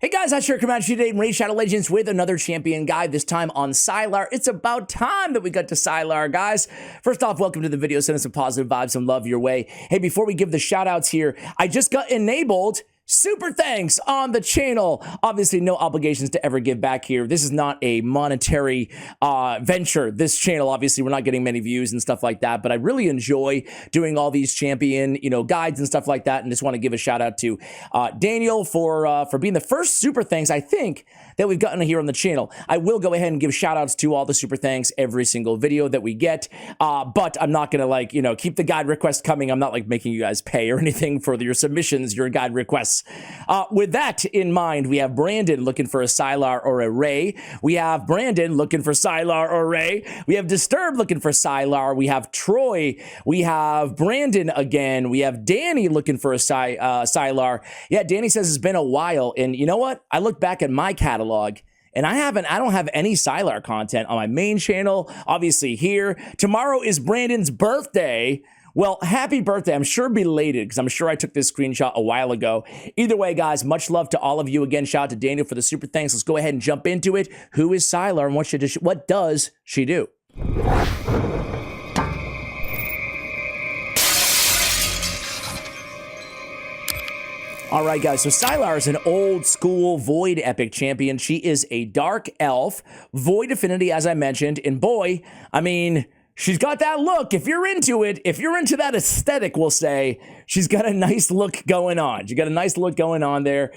Hey guys, I share Comanche today in Raid Shadow Legends with another champion guide, this time on Psylar. It's about time that we got to Psylar, guys. First off, welcome to the video. Send us some positive vibes and love your way. Hey, before we give the shout outs here, I just got enabled super thanks on the channel. Obviously, no obligations to ever give back here. This is not a monetary venture. This channel, obviously, we're not getting many views and stuff like that, but I really enjoy doing all these champion, guides and stuff like that. And just want to give a shout out to Daniel for being the first super thanks, I think, that we've gotten here on the channel. I will go ahead and give shout outs to all the super thanks every single video that we get, but I'm not gonna keep the guide requests coming. I'm not making you guys pay or anything for your submissions, your guide requests. With that in mind, we have Brandon looking for a Psylar or a Ray. We have Brandon looking for Psylar or Ray. We have Disturbed looking for Psylar. We have Troy. We have Brandon again. We have Danny looking for a Psylar. Yeah, Danny says it's been a while, and you know what? I look back at my catalog, and I don't have any Psylar content on my main channel. Obviously here. Tomorrow is Brandon's birthday. Well, happy birthday. I'm sure belated, because I'm sure I took this screenshot a while ago. Either way, guys, much love to all of you. Again, shout out to Daniel for the super thanks. Let's go ahead and jump into it. Who is Psylar, and what does she do? All right, guys, so Psylar is an old school Void Epic champion. She is a dark elf, Void Affinity, as I mentioned, and boy, I mean, she's got that look. If you're into it, if you're into that aesthetic, we'll say, she's got a nice look going on. She got a nice look going on there.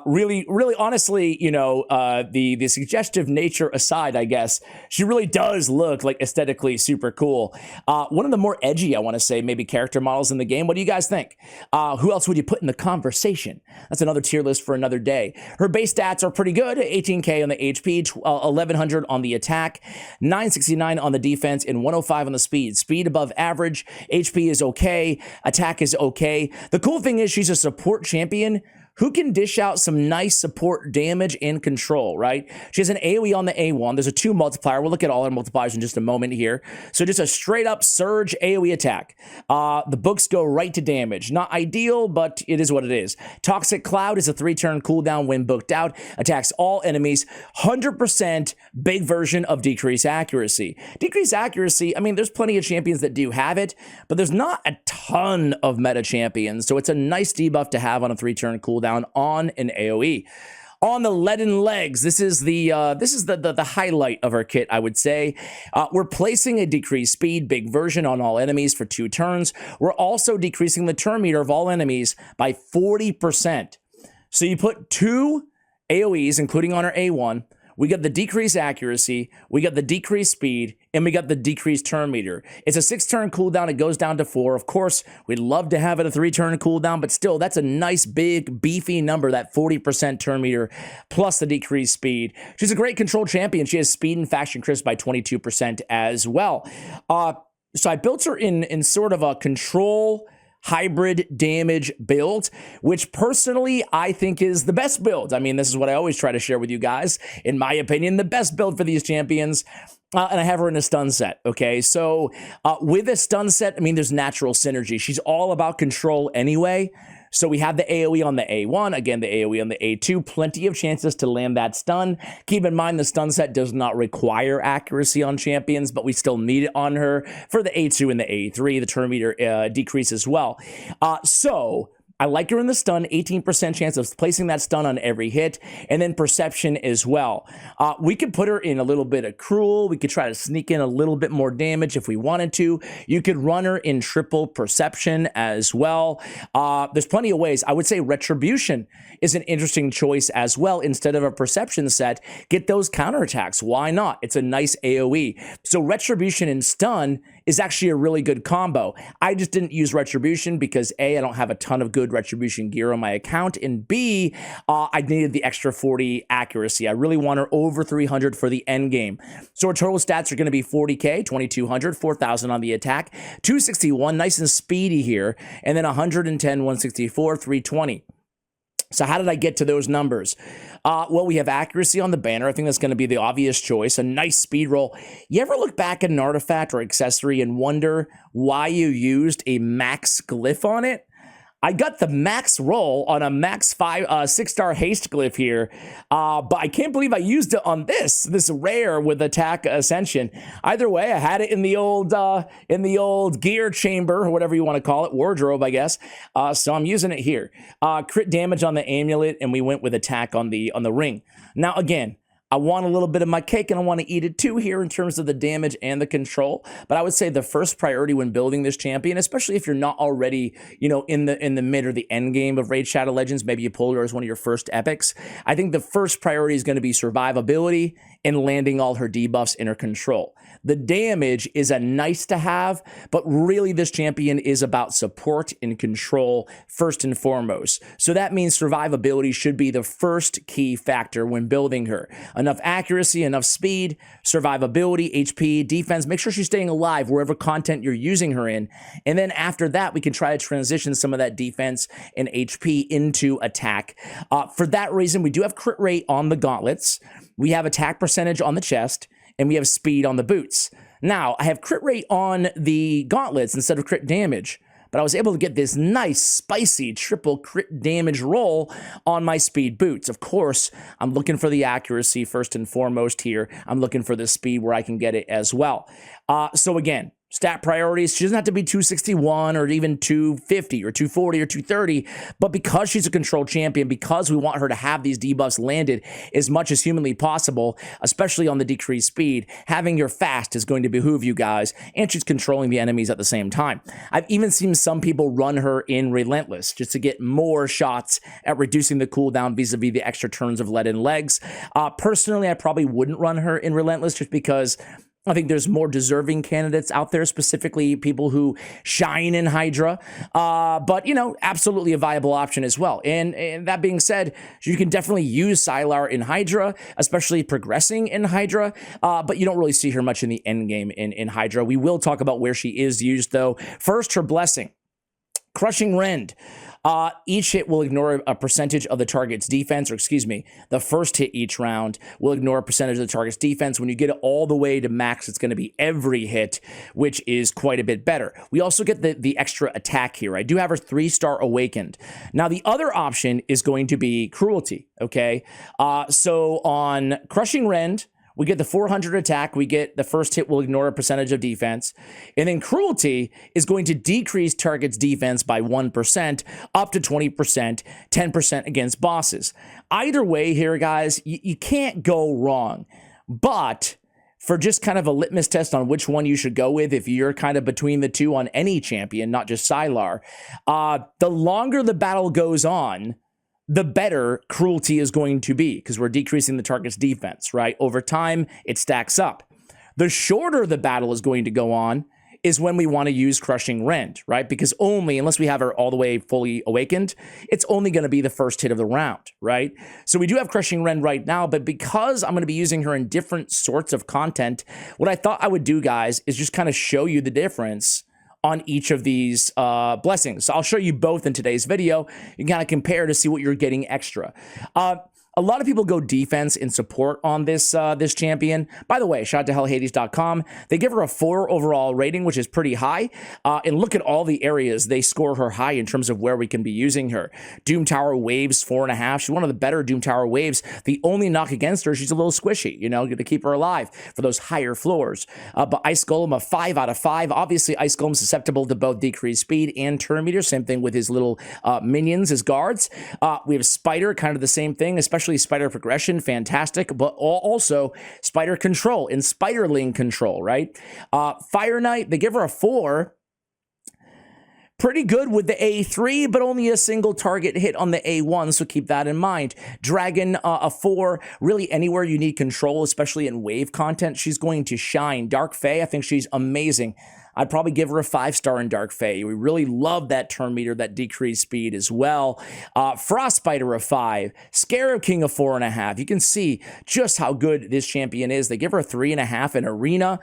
Really, honestly, the suggestive nature aside, I guess, she really does look like aesthetically super cool. One of the more edgy, I want to say, maybe character models in the game. What do you guys think? Who else would you put in the conversation? That's another tier list for another day. Her base stats are pretty good. 18k on the HP, 1100 on the attack, 969 on the defense, and 105 on the speed. Speed above average. HP is okay. Attack is okay. The cool thing is she's a support champion who can dish out some nice support damage and control, right? She has an AoE on the A1. There's a 2 multiplier. We'll look at all her multipliers in just a moment here. So just a straight up surge AoE attack. The books go right to damage. Not ideal, but it is what it is. Toxic Cloud is a 3-turn cooldown when booked out. Attacks all enemies. 100% big version of decrease accuracy. Decrease accuracy, I mean, there's plenty of champions that do have it, but there's not a ton of meta champions. So it's a nice debuff to have on a 3-turn cooldown on an AoE. On the leaden legs, this is the highlight of our kit, I would say. We're placing a decreased speed, big version on all enemies for 2 turns. We're also decreasing the turn meter of all enemies by 40%. So you put 2 AoEs, including on our A1. We got the decreased accuracy, we got the decreased speed, and we got the decreased turn meter. It's a 6-turn cooldown. It goes down to 4. Of course, we'd love to have it a 3-turn cooldown, but still, that's a nice, big, beefy number, that 40% turn meter plus the decreased speed. She's a great control champion. She has speed and faction crisp by 22% as well. So I built her in sort of a control hybrid damage build, which personally I think is the best build. I mean, this is what I always try to share with you guys. In my opinion, the best build for these champions. And I have her in a stun set, okay? So with a stun set, I mean, there's natural synergy. She's all about control anyway. So we have the AoE on the A1, again, the AoE on the A2, plenty of chances to land that stun. Keep in mind, the stun set does not require accuracy on champions, but we still need it on her. For the A2 and the A3, the turn meter decrease as well. So I like her in the stun, 18% chance of placing that stun on every hit, and then perception as well. We could put her in a little bit of cruel. We could try to sneak in a little bit more damage if we wanted to. You could run her in triple perception as well. There's plenty of ways. I would say retribution is an interesting choice as well. Instead of a perception set, get those counterattacks. Why not? It's a nice AoE. So retribution and stun is actually a really good combo. I just didn't use retribution because A, I don't have a ton of good retribution gear on my account, and B, I needed the extra 40 accuracy. I really want her over 300 for the end game. So our total stats are going to be 40k, 2200, 4000 on the attack, 261, nice and speedy here, and then 110, 164, 320. So how did I get to those numbers? Well, we have accuracy on the banner. I think that's going to be the obvious choice. A nice speed roll. You ever look back at an artifact or accessory and wonder why you used a max glyph on it? I got the max roll on a max 6-star haste glyph here, but I can't believe I used it on this rare with attack ascension. Either way, I had it in the old gear chamber, or whatever you want to call it, wardrobe, I guess. So I'm using it here. Crit damage on the amulet, and we went with attack on the ring. Now again, I want a little bit of my cake and I want to eat it too here in terms of the damage and the control. But I would say the first priority when building this champion, especially if you're not already, in the mid or the end game of Raid Shadow Legends, maybe you pulled her as one of your first epics. I think the first priority is going to be survivability and landing all her debuffs in her control. The damage is a nice to have, but really this champion is about support and control first and foremost. So that means survivability should be the first key factor when building her. Enough accuracy, enough speed, survivability, HP, defense. Make sure she's staying alive wherever content you're using her in. And then after that, we can try to transition some of that defense and HP into attack. For that reason, we do have crit rate on the gauntlets. We have attack percentage on the chest, and we have speed on the boots. Now, I have crit rate on the gauntlets instead of crit damage, but I was able to get this nice, spicy triple crit damage roll on my speed boots. Of course, I'm looking for the accuracy first and foremost here. I'm looking for the speed where I can get it as well. So again, stat priorities, she doesn't have to be 261 or even 250 or 240 or 230, but because she's a control champion, because we want her to have these debuffs landed as much as humanly possible, especially on the decreased speed, having her fast is going to behoove you guys, and she's controlling the enemies at the same time. I've even seen some people run her in Relentless just to get more shots at reducing the cooldown vis-a-vis the extra turns of lead and legs. Personally, I probably wouldn't run her in Relentless just because I think there's more deserving candidates out there, specifically people who shine in Hydra, but, absolutely a viable option as well. And that being said, you can definitely use Psylar in Hydra, especially progressing in Hydra, but you don't really see her much in the end game in Hydra. We will talk about where she is used, though. First, her blessing. Crushing Rend. Each hit will ignore a percentage of the target's defense, or excuse me, the first hit each round will ignore a percentage of the target's defense. When you get it all the way to max, it's going to be every hit, which is quite a bit better. We also get the extra attack here. I do have her 3-star awakened. Now, the other option is going to be cruelty, okay? So on Crushing Rend, we get the 400 attack. We get the first hit will ignore a percentage of defense. And then cruelty is going to decrease target's defense by 1% up to 20%, 10% against bosses. Either way here, guys, you can't go wrong. But for just kind of a litmus test on which one you should go with, if you're kind of between the two on any champion, not just Psylar, the longer the battle goes on, the better cruelty is going to be, because we're decreasing the target's defense, right? Over time, it stacks up. The shorter the battle is going to go on is when we want to use Crushing Rend, right? Because unless we have her all the way fully awakened, it's only going to be the first hit of the round, right? So we do have Crushing Rend right now, but because I'm going to be using her in different sorts of content, what I thought I would do, guys, is just kind of show you the difference on each of these blessings. So I'll show you both in today's video. You can kind of compare to see what you're getting extra. A lot of people go defense in support on this this champion. By the way, shout out to hellhades.com. They give her a 4 overall rating, which is pretty high. And look at all the areas they score her high in terms of where we can be using her. Doom Tower Waves, 4.5. She's one of the better Doom Tower Waves. The only knock against her, she's a little squishy, to keep her alive for those higher floors. But Ice Golem, a 5 out of 5. Obviously, Ice Golem susceptible to both decreased speed and turn meter. Same thing with his little minions, his guards. We have Spider, kind of the same thing, especially Spider progression, fantastic, but also Spider control and Spiderling control, right? Fire Knight, they give her a 4. Pretty good with the A3, but only a single target hit on the A1, so keep that in mind. Dragon, a 4. Really, anywhere you need control, especially in wave content, she's going to shine. Dark Fae, I think she's amazing. I'd probably give her a 5-star in Dark Fae. We really love that turn meter, that decreased speed as well. Frostbiter, a 5. Scarab King, a 4.5. You can see just how good this champion is. They give her a 3.5 in Arena.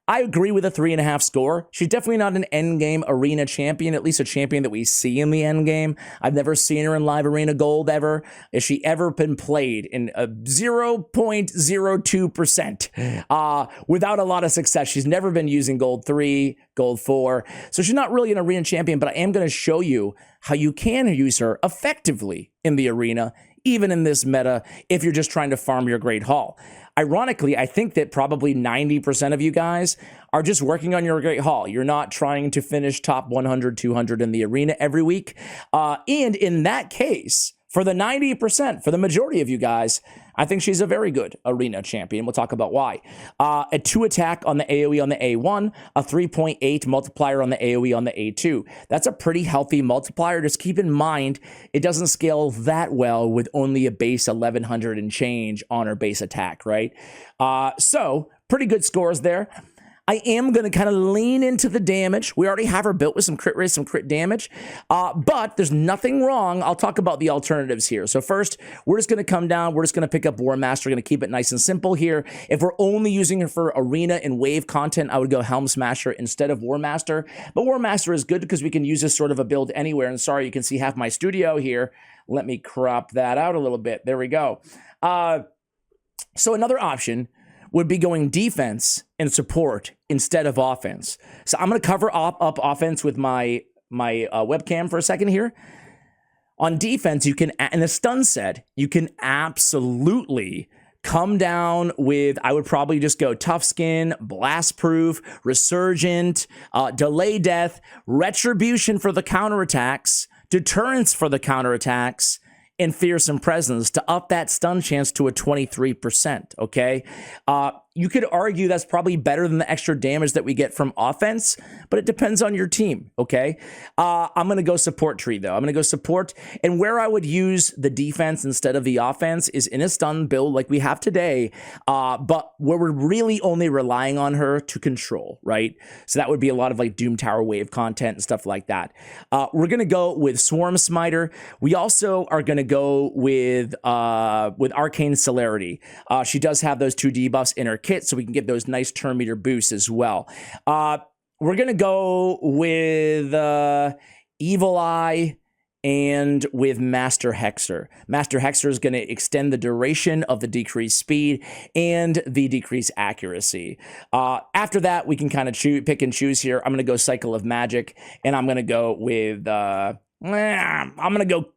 I agree with a 3.5 score. She's definitely not an endgame arena champion, at least a champion that we see in the endgame. I've never seen her in live arena gold ever. Has she ever been played in a 0.02% without a lot of success? She's never been using gold 3, gold 4. So she's not really an arena champion, but I am going to show you how you can use her effectively in the arena, even in this meta, if you're just trying to farm your Great Hall. Ironically, I think that probably 90% of you guys are just working on your Great Hall. You're not trying to finish top 100, 200 in the arena every week. And in that case, for the 90%, for the majority of you guys, I think she's a very good arena champion. We'll talk about why. A 2 attack on the AoE on the A1, a 3.8 multiplier on the AoE on the A2. That's a pretty healthy multiplier. Just keep in mind, it doesn't scale that well with only a base 1100 and change on her base attack, right? So pretty good scores there. I am going to kind of lean into the damage. We already have her built with some crit rate, some crit damage, but there's nothing wrong. I'll talk about the alternatives here. So first, we're just going to come down. We're just going to pick up War Master. We're going to keep it nice and simple here. If we're only using her for arena and wave content, I would go Helm Smasher instead of War Master. But War Master is good because we can use this sort of a build anywhere. And sorry, you can see half my studio here. Let me crop that out a little bit. There we go. So another option would be going defense and support instead of offense. So I'm going to cover up offense with my webcam for a second here. On defense, you can, in the stun set, you can absolutely come down with, I would probably just go Tough Skin, Blast Proof, Resurgent, Delay Death, Retribution for the counterattacks, Deterrence for the counterattacks, and Fearsome Presence to up that stun chance to a 23%, okay? You could argue that's probably better than the extra damage that we get from offense, but it depends on your team, okay? I'm going to go support tree, though. I'm going to go support, and where I would use the defense instead of the offense is in a stun build like we have today, but where we're really only relying on her to control, right? So that would be a lot of like Doom Tower wave content and stuff like that. We're going to go with Swarm Smiter. We also are going to go with Arcane Celerity. She does have those 2 debuffs in her kit, so we can get those nice turn meter boosts as well. We're going to go with Evil Eye and with Master Hexer. Master Hexer is going to extend the duration of the decreased speed and the decreased accuracy. After that, we can kind of pick and choose here. I'm going to go Cycle of Magic, and I'm going to go with... I'm going to go...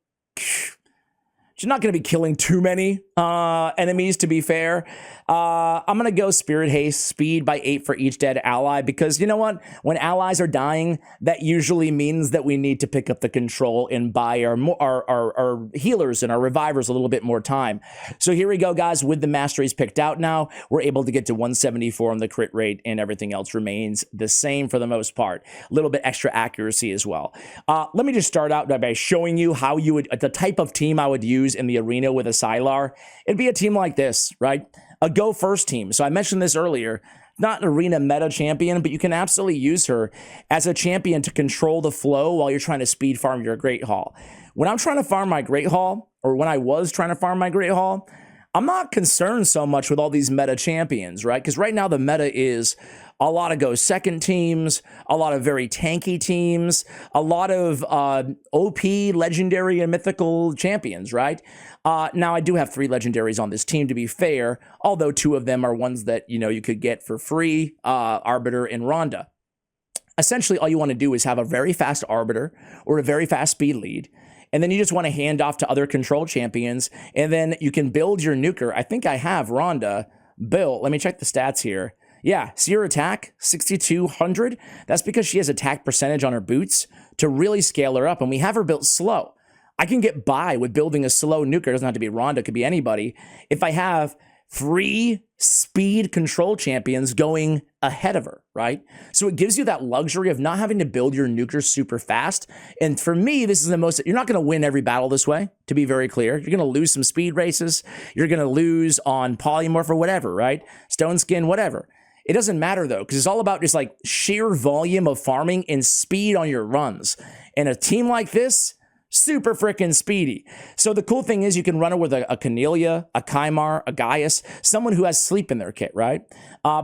She's not going to be killing too many enemies, to be fair. I'm going to go Spirit Haste, speed by 8 for each dead ally, because you know what? When allies are dying, that usually means that we need to pick up the control and buy our healers and our revivers a little bit more time. So here we go, guys. With the Masteries picked out now, we're able to get to 174 on the crit rate, and everything else remains the same for the most part. A little bit extra accuracy as well. Let me just start out by showing you how you would, the type of team I would use in the arena with a Psylar. It'd be a team like this, right? A go first team. So I mentioned this earlier, not an arena meta champion, but you can absolutely use her as a champion to control the flow while you're trying to speed farm your Great Hall. When I'm trying to farm my Great Hall, or when I was trying to farm my Great Hall, I'm not concerned so much with all these meta champions, right? Because right now the meta is a lot of go second teams, a lot of very tanky teams, a lot of OP, legendary, and mythical champions, right? Now, I do have 3 legendaries on this team, to be fair, although 2 of them are ones that, you know, you could get for free, Arbiter and Rhonda. Essentially, all you want to do is have a very fast Arbiter or a very fast speed lead, and then you just want to hand off to other control champions, and then you can build your nuker. I think I have Rhonda built. Let me check the stats here. Yeah, see her attack, 6,200. That's because she has attack percentage on her boots to really scale her up, and we have her built slow. I can get by with building a slow nuker. It doesn't have to be Rhonda, it could be anybody. If I have 3 speed control champions going ahead of her, right? So it gives you that luxury of not having to build your nuker super fast. And for me, this is the most, you're not going to win every battle this way, to be very clear. You're going to lose some speed races. You're going to lose on polymorph or whatever, right? Stone skin, whatever. It doesn't matter though, because it's all about just like sheer volume of farming and speed on your runs. And a team like this, super freaking speedy. So the cool thing is you can run her with a Cornelia, a Kymar, a Gaius, someone who has sleep in their kit, right?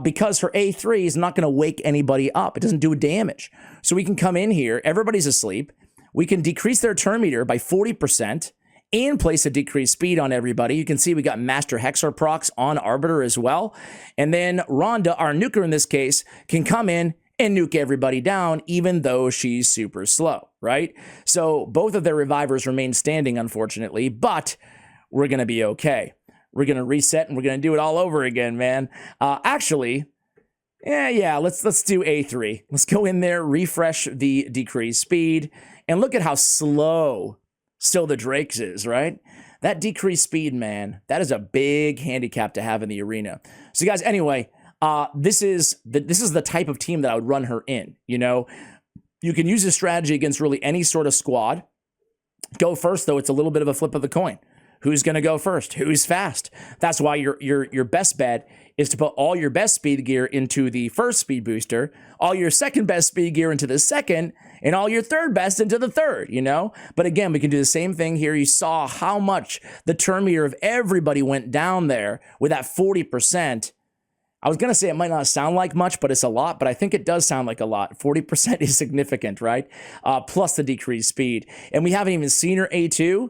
Because her A3 is not going to wake anybody up. It doesn't do damage. So we can come in here, everybody's asleep. We can decrease their turn meter by 40% and place a decreased speed on everybody. You can see we got Master Hexer procs on Arbiter as well. And then Rhonda, our nuker in this case, can come in and nuke everybody down, even though she's super slow, right? So both of their revivers remain standing, unfortunately, but we're going to be okay. We're going to reset and we're going to do it all over again, man. Actually, let's do A3. Let's go in there, refresh the decreased speed, and look at how slow still the Drakes is, right? That decreased speed, man, that is a big handicap to have in the arena. So guys, anyway, this is the type of team that I would run her in. You know, you can use this strategy against really any sort of squad. Go first, though. It's a little bit of a flip of the coin. Who's going to go first? Who's fast? That's why your best bet is to put all your best speed gear into the first speed booster, all your second best speed gear into the second, and all your third best into the third, you know? But again, we can do the same thing here. You saw how much the turn meter of everybody went down there with that 40%. I was going to say it might not sound like much, but it's a lot, but I think it does sound like a lot. 40% is significant, right? Plus the decreased speed. And we haven't even seen her A2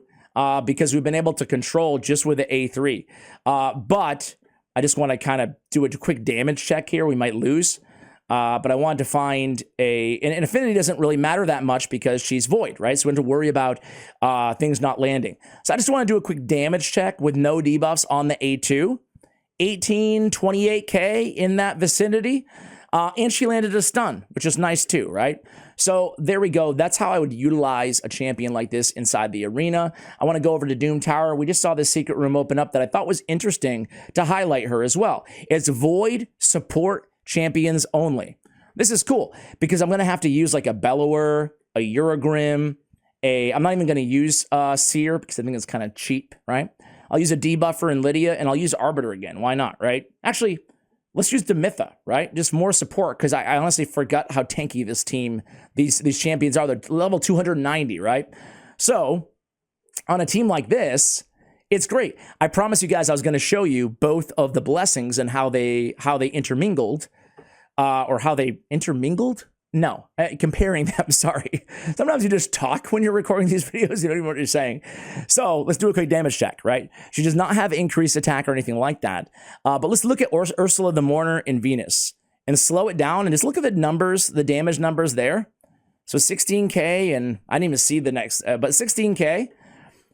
because we've been able to control just with the A3. But I just want to kind of do a quick damage check here. We might lose. But I wanted to find and Affinity doesn't really matter that much because she's Void, right? So we don't have to worry about things not landing. So I just want to do a quick damage check with no debuffs on the A2. 18, 28K in that vicinity. And she landed a stun, which is nice too, right? So there we go. That's how I would utilize a champion like this inside the arena. I want to go over to Doom Tower. We just saw this secret room open up that I thought was interesting to highlight her as well. It's Void support champions only. This is cool because I'm going to have to use like a Bellower, a Eurogrim, I'm not even going to use Seer because I think it's kind of cheap, right? I'll use a debuffer in Lydia, and I'll use Arbiter again. Why not, right? Actually, let's use Demitha, right? Just more support, because I honestly forgot how tanky this team, these champions are. They're level 290, right? So, on a team like this, it's great. I promised you guys I was going to show you both of the blessings and how they intermingled, or how they intermingled? No, comparing them, sorry. Sometimes you just talk when you're recording these videos. You don't even know what you're saying. So let's do a quick damage check, right? She does not have increased attack or anything like that. But let's look at Ursula the Mourner in Venus and slow it down and just look at the numbers, the damage numbers there. So 16K, and I didn't even see the next, but 16K.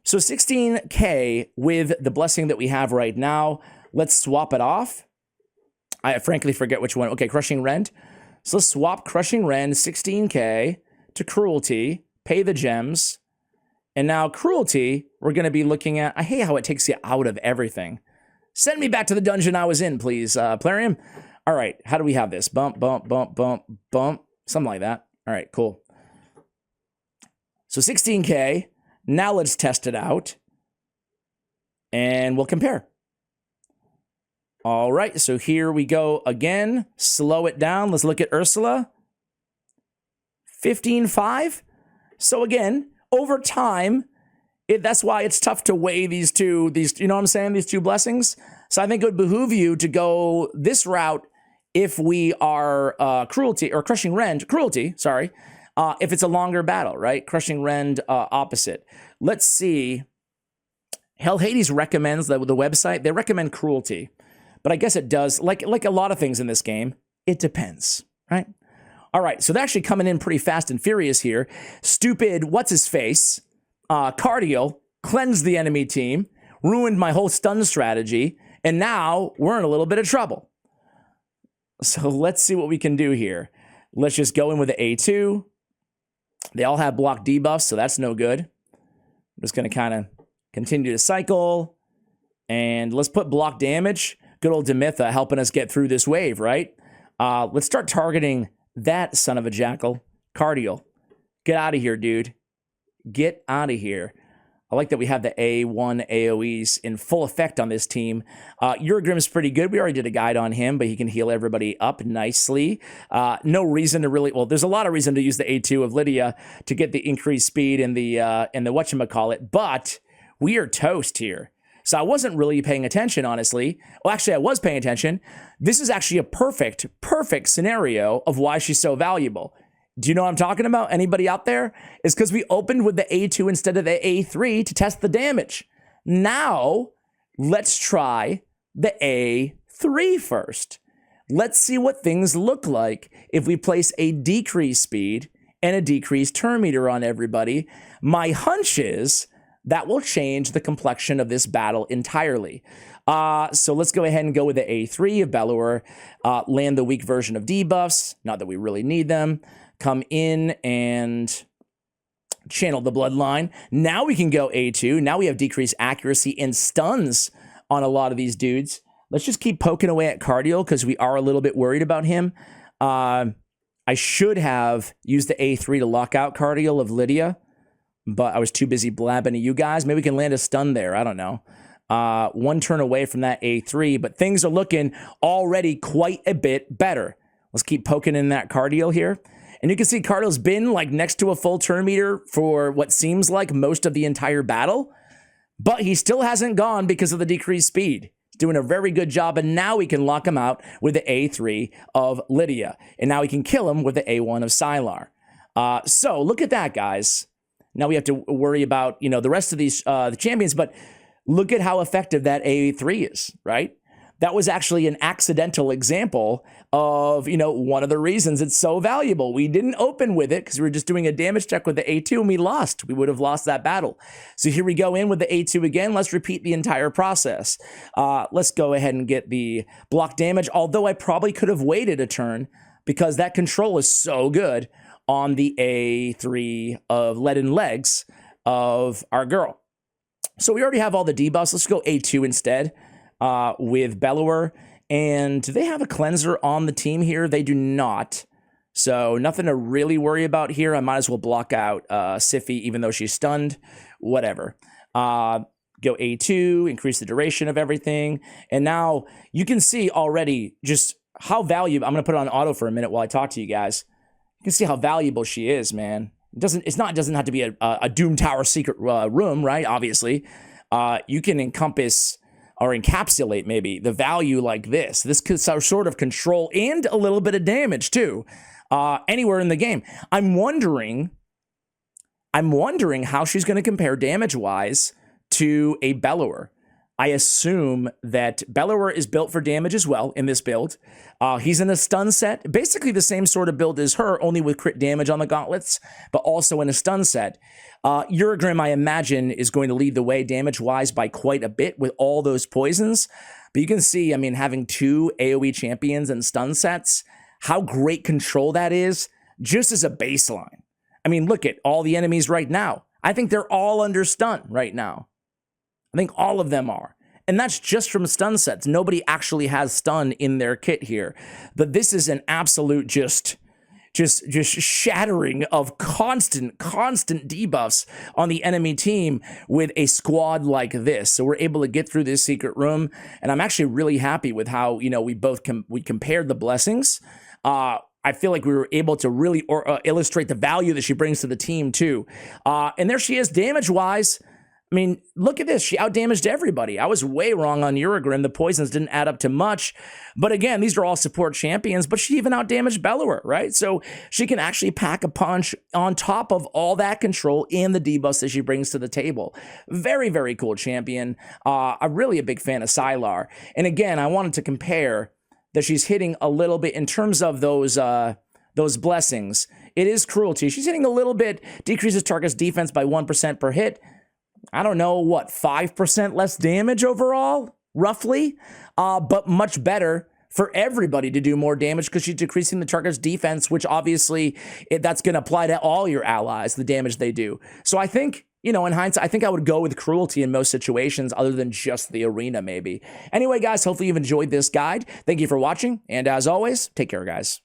So 16K with the blessing that we have right now. Let's swap it off. I frankly forget which one. Okay, Crushing Rend. So let's swap Crushing Rend 16K to Cruelty, pay the gems, and now Cruelty, we're going to be looking at, I hate how it takes you out of everything. Send me back to the dungeon I was in, please, Plarium. All right, how do we have this? Bump, bump, bump, bump, bump, something like that. All right, cool. So 16K, now let's test it out, and we'll compare. All right, so here we go again. Slow it down. Let's look at Ursula. 15.5. So again, over time, that's why it's tough to weigh these two, you know what I'm saying, these two blessings. So I think it would behoove you to go this route if we are Crushing Rend, Cruelty, sorry, if it's a longer battle, right? Crushing Rend opposite. Let's see. Hell Hades recommends the website. They recommend Cruelty. But I guess it does, like a lot of things in this game, it depends, right? All right, so they're actually coming in pretty fast and furious here. Stupid, what's-his-face, Cardial, cleansed the enemy team, ruined my whole stun strategy, and now we're in a little bit of trouble. So let's see what we can do here. Let's just go in with the A2. They all have block debuffs, so that's no good. I'm just going to kind of continue to cycle, and let's put block damage. Good old Demitha helping us get through this wave, right? Let's start targeting that son of a jackal. Cardial. Get out of here, dude. Get out of here. I like that we have the A1 AoEs in full effect on this team. Uragrim's pretty good. We already did a guide on him, but he can heal everybody up nicely. No reason to really, well, there's a lot of reason to use the A2 of Lydia to get the increased speed and the whatchamacallit, but we are toast here. So I wasn't really paying attention, honestly. Well, actually, I was paying attention. This is actually a perfect scenario of why she's so valuable. Do you know what I'm talking about? Anybody out there? It's because we opened with the A2 instead of the A3 to test the damage. Now, let's try the A3 first. Let's see what things look like if we place a decreased speed and a decreased turn meter on everybody. My hunch is that will change the complexion of this battle entirely. So let's go ahead and go with the A3 of Bellower, land the weak version of debuffs, not that we really need them. Come in and channel the bloodline. Now we can go A2. Now we have decreased accuracy and stuns on a lot of these dudes. Let's just keep poking away at Cardial because we are a little bit worried about him. I should have used the A3 to lock out Cardial of Lydia, but I was too busy blabbing to you guys. Maybe we can land a stun there. I don't know. One turn away from that A3, but things are looking already quite a bit better. Let's keep poking in that Cardial here. And you can see Cardial's been like next to a full turn meter for what seems like most of the entire battle, but he still hasn't gone because of the decreased speed. He's doing a very good job, and now we can lock him out with the A3 of Lydia, and now we can kill him with the A1 of Psylar. So look at that, guys. Now we have to worry about, you know, the rest of these the champions, but look at how effective that A3 is, right? That was actually an accidental example of, you know, one of the reasons it's so valuable. We didn't open with it because we were just doing a damage check with the A2 and we lost. We would have lost that battle. So here we go in with the A2 again. Let's repeat the entire process. Let's go ahead and get the block damage, although I probably could have waited a turn because that control is so good on the A3 of Leaden Legs of our girl. So we already have all the debuffs. Let's go A2 instead. With Bellower. And do they have a cleanser on the team here? They do not. So nothing to really worry about here. I might as well block out Siffy, even though she's stunned. Whatever. Go A2, increase the duration of everything. And now you can see already just how valuable. I'm going to put it on auto for a minute while I talk to you guys. You can see how valuable she is, man. It doesn't have to be a Doom Tower secret room, right? Obviously. You can encompass or encapsulate maybe the value like this. This could sort of control and a little bit of damage too, anywhere in the game. I'm wondering how she's going to compare damage-wise to a Bellower. I assume that Bellower is built for damage as well in this build. He's in a stun set, basically the same sort of build as her, only with crit damage on the gauntlets, but also in a stun set. Uragrim, I imagine, is going to lead the way damage-wise by quite a bit with all those poisons. But you can see, I mean, having two AoE champions and stun sets, how great control that is, just as a baseline. I mean, look at all the enemies right now. I think they're all under stun right now. I think all of them are. And that's just from stun sets. Nobody actually has stun in their kit here. But this is an absolute just shattering of constant debuffs on the enemy team with a squad like this. So we're able to get through this secret room. And I'm actually really happy with how, you know, we both we compared the blessings. I feel like we were able to really illustrate the value that she brings to the team too. And there she is damage-wise. I mean, look at this. She outdamaged everybody. I was way wrong on Uragrim. The poisons didn't add up to much. But again, these are all support champions, but she even outdamaged Bellower, right? So she can actually pack a punch on top of all that control and the debuffs that she brings to the table. Very, very cool champion. I'm really a big fan of Psylar. And again, I wanted to compare that she's hitting a little bit in terms of those blessings. It is cruelty. She's hitting a little bit, decreases target's defense by 1% per hit. I don't know, what, 5% less damage overall, roughly? But much better for everybody to do more damage because she's decreasing the target's defense, which obviously that's going to apply to all your allies, the damage they do. So I think, you know, in hindsight, I think I would go with cruelty in most situations other than just the arena, maybe. Anyway, guys, hopefully you've enjoyed this guide. Thank you for watching. And as always, take care, guys.